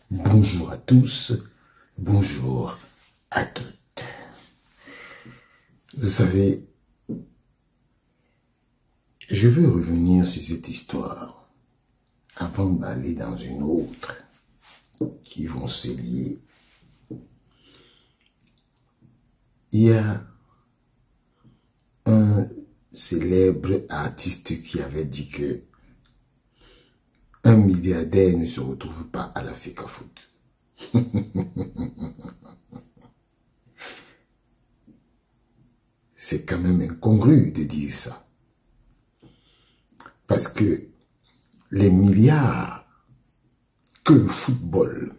Bonjour à tous, bonjour à toutes. Vous savez, je veux revenir sur cette histoire avant d'aller dans une autre qui vont se lier. Il y a un célèbre artiste qui avait dit que un milliardaire ne se retrouve pas à la FECAFOOT. C'est quand même incongru de dire ça. Parce que les milliards que le football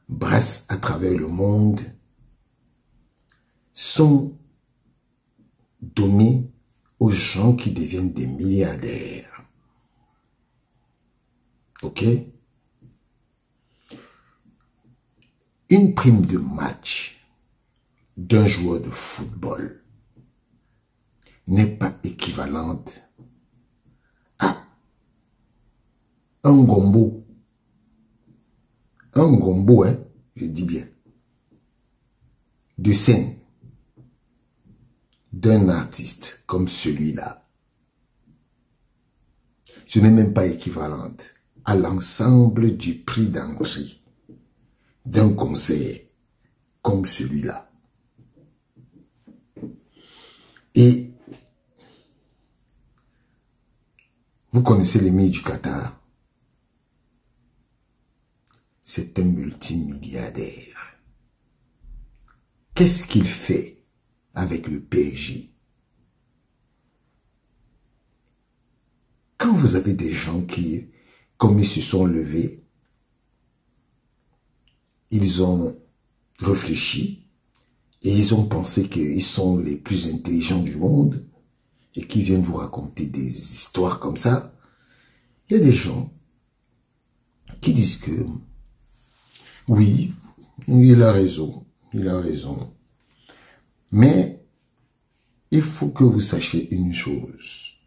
brasse à travers le monde sont donnés aux gens qui deviennent des milliardaires. Ok? Une prime de match d'un joueur de football n'est pas équivalente à un gombo. Un gombo, hein, je dis bien, de scène d'un artiste comme celui-là. Ce n'est même pas équivalente à l'ensemble du prix d'entrée d'un concert comme celui-là. Et vous connaissez l'émir du Qatar. C'est un multimilliardaire. Qu'est-ce qu'il fait avec le PSG? Quand vous avez des gens qui, comme ils se sont levés, ils ont réfléchi et ils ont pensé qu'ils sont les plus intelligents du monde et qu'ils viennent vous raconter des histoires comme ça, il y a des gens qui disent que oui, il a raison, mais il faut que vous sachiez une chose,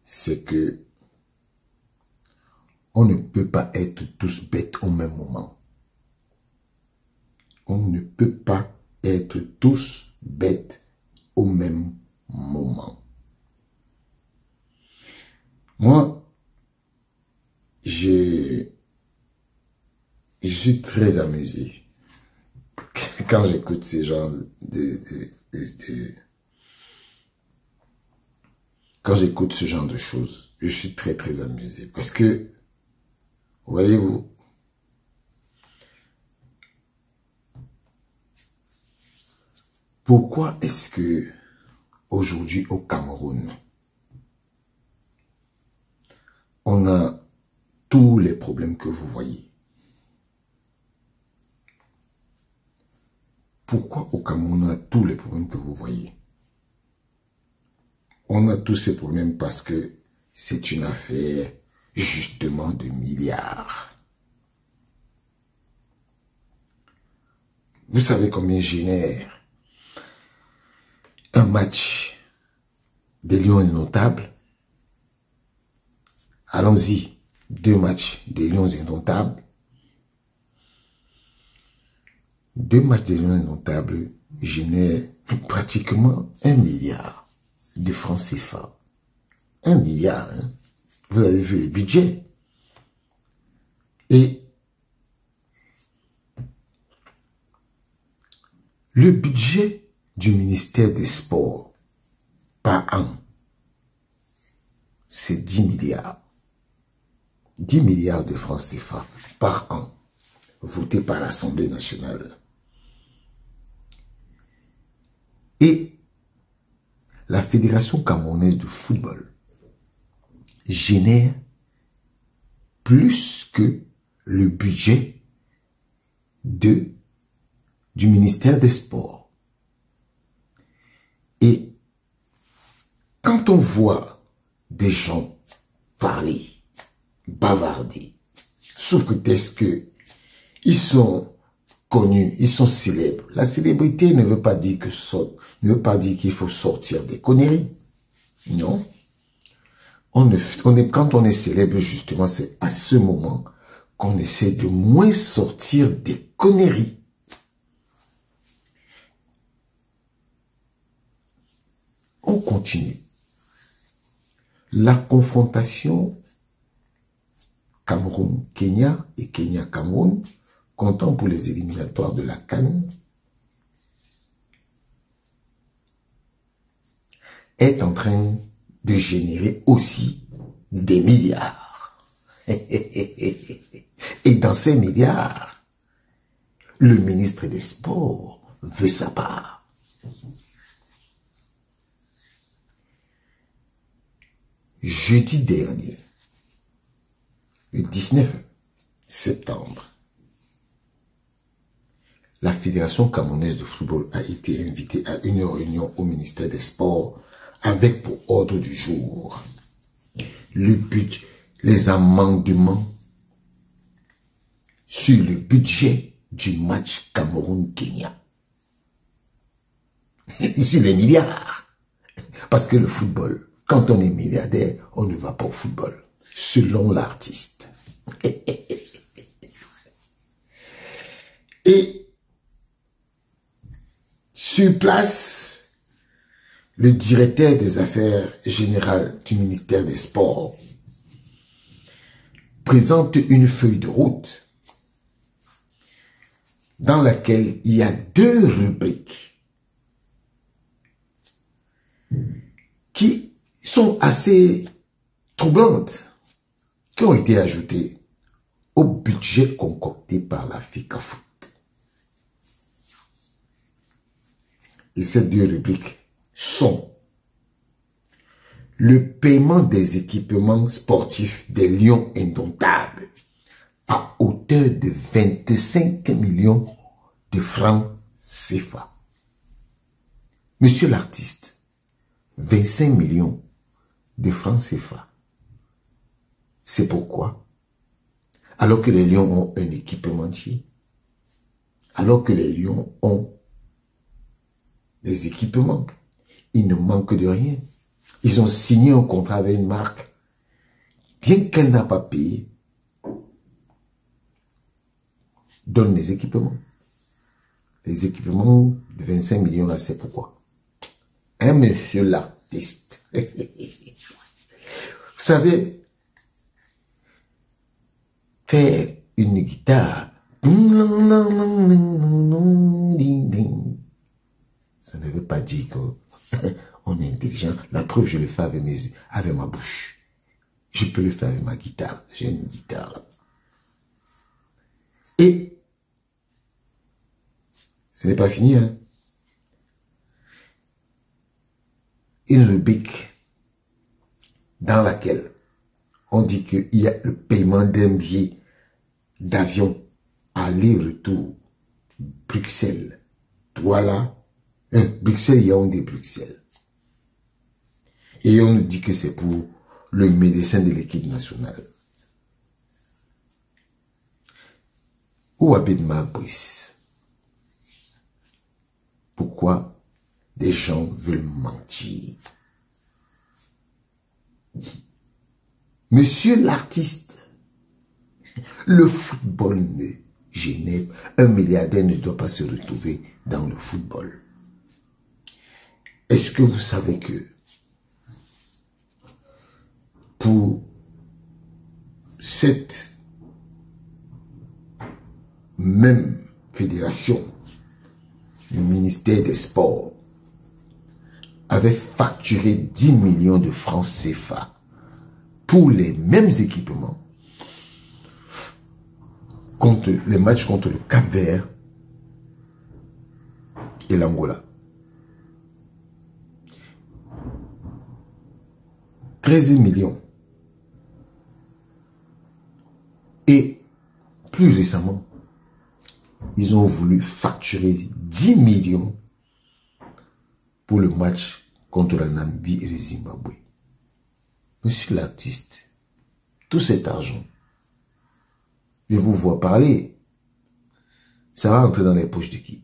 c'est que on ne peut pas être tous bêtes au même moment. On ne peut pas être tous bêtes au même moment. Moi, je suis très amusé quand j'écoute ces genres quand j'écoute ce genre de choses. Je suis très amusé parce que, voyez-vous, pourquoi est-ce que aujourd'hui au Cameroun, on a tous les problèmes que vous voyez? Pourquoi au Cameroun on a tous les problèmes que vous voyez? On a tous ces problèmes parce que c'est une affaire justement de milliards. Vous savez combien génère un match des Lions Indomptables? Allons-y, 2 matchs des Lions Indomptables. 2 matchs des Lions Indomptables génèrent pratiquement 1 milliard de francs CFA. 1 milliard, hein? Vous avez vu le budget. Et le budget du ministère des Sports par an, c'est 10 milliards. 10 milliards de francs CFA par an, votés par l'Assemblée nationale. Et la Fédération camerounaise de football génère plus que le budget du ministère des Sports. Et quand on voit des gens parler, bavarder, sous prétexte qu'ils sont connus, ils sont célèbres. La célébrité ne veut pas dire qu'il faut sortir des conneries. Non. quand on est célèbre, justement, c'est à ce moment qu'on essaie de moins sortir des conneries. On continue. La confrontation Cameroun-Kenya et Kenya-Cameroun, comptant pour les éliminatoires de la CAN, est en train de générer aussi des milliards. Et dans ces milliards, le ministre des Sports veut sa part. Jeudi dernier, le 19 septembre, la Fédération camerounaise de football a été invitée à une réunion au ministère des Sports avec pour ordre du jour les amendements sur le budget du match Cameroun-Kenya. Sur les milliards. Parce que le football, quand on est milliardaire, on ne va pas au football. Selon l'artiste. Et sur place, le directeur des affaires générales du ministère des Sports présente une feuille de route dans laquelle il y a 2 rubriques qui sont assez troublantes, qui ont été ajoutées au budget concocté par la FECAFOOT. Et ces 2 rubriques sont le paiement des équipements sportifs des Lions indomptables à hauteur de 25 millions de francs CFA. Monsieur l'artiste, 25 millions de francs CFA. C'est pourquoi, alors que les Lions ont un équipementier, alors que les Lions ont des équipements, il ne manque de rien. Ils ont signé un contrat avec une marque, bien qu'elle n'a pas payé, donne les équipements. Les équipements de 25 millions là, c'est pourquoi. Hein, monsieur l'artiste. Vous savez, faire une guitare, ça ne veut pas dire qu'on est intelligent. La preuve, je le fais avec ma bouche. Je peux le faire avec ma guitare. J'ai une guitare là. Et ce n'est pas fini, hein. Une rubrique dans laquelle on dit qu'il y a le paiement d'un billet d'avion aller-retour Bruxelles, Douala, Bruxelles, Yaoundé, Bruxelles. Et on nous dit que c'est pour le médecin de l'équipe nationale. Où habite Brice? Pourquoi des gens veulent mentir? Monsieur l'artiste, le football ne génère. Un milliardaire ne doit pas se retrouver dans le football. Est-ce que vous savez que pour cette même fédération, le ministère des Sports avait facturé 10 millions de francs CFA pour les mêmes équipements contre les matchs contre le Cap-Vert et l'Angola. 13 millions. Et plus récemment, ils ont voulu facturer 10 millions pour le match contre la Namibie et le Zimbabwe. Monsieur l'artiste, tout cet argent, je vous vois parler, ça va entrer dans les poches de qui?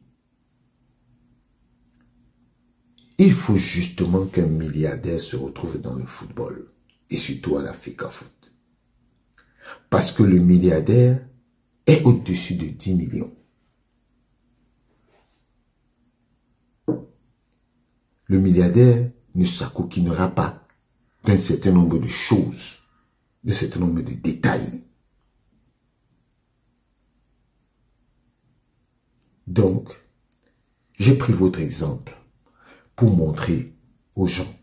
Il faut justement qu'un milliardaire se retrouve dans le football. et surtout à l'Africa Foot. Parce que le milliardaire est au-dessus de 10 millions. Le milliardaire ne s'acoquinera pas d'un certain nombre de choses, d'un certain nombre de détails. Donc, j'ai pris votre exemple pour montrer aux gens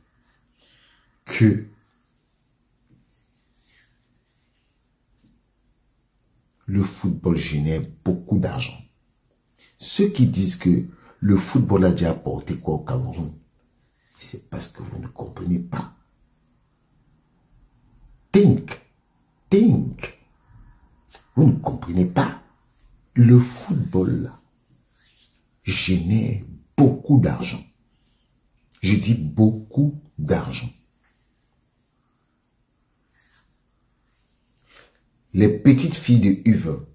que le football génère beaucoup d'argent. Ceux qui disent que le football a déjà apporté quoi au Cameroun, c'est parce que vous ne comprenez pas. Think. Vous ne comprenez pas. Le football génère beaucoup d'argent. Je dis beaucoup d'argent. Les petites filles de U20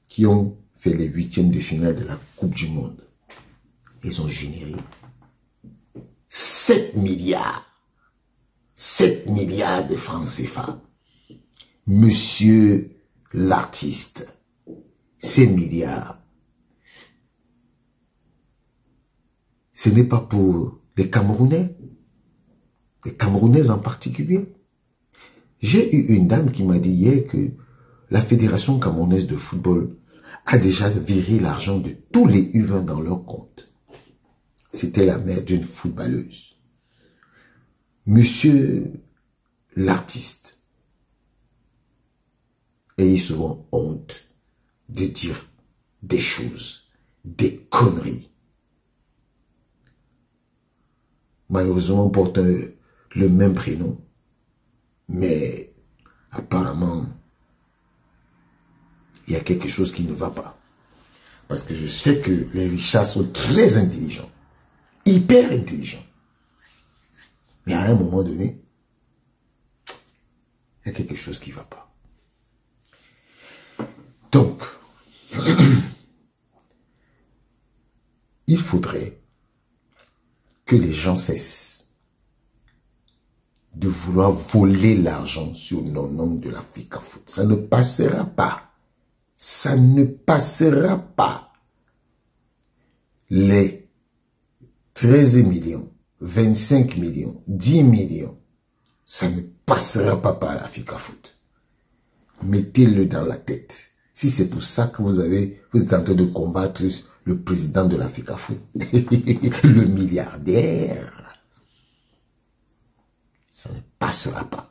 qui ont fait les 8e de finale de la Coupe du Monde, ils ont généré 7 milliards. 7 milliards de francs CFA. Monsieur l'artiste, ces milliards, ce n'est pas pour les Camerounais, les Camerounaises en particulier. J'ai eu une dame qui m'a dit hier que la Fédération camerounaise de football a déjà viré l'argent de tous les U20 dans leur compte. C'était la mère d'une footballeuse. Monsieur l'artiste, ayez souvent honte de dire des choses, des conneries. Malheureusement, on porte le même prénom, mais apparemment, il y a quelque chose qui ne va pas. Parce que je sais que les Richards sont très intelligents, hyper intelligents. Mais à un moment donné, il y a quelque chose qui ne va pas. Donc, il faudrait que les gens cessent de vouloir voler l'argent sur le nom de l'Africa Foot. Ça ne passera pas. Ça ne passera pas. Les 13 millions, 25 millions, 10 millions, ça ne passera pas par l'Africa Foot. Mettez-le dans la tête. Si c'est pour ça que vous êtes en train de combattre le président de l'Africa Foot, le milliardaire, ça ne passera pas.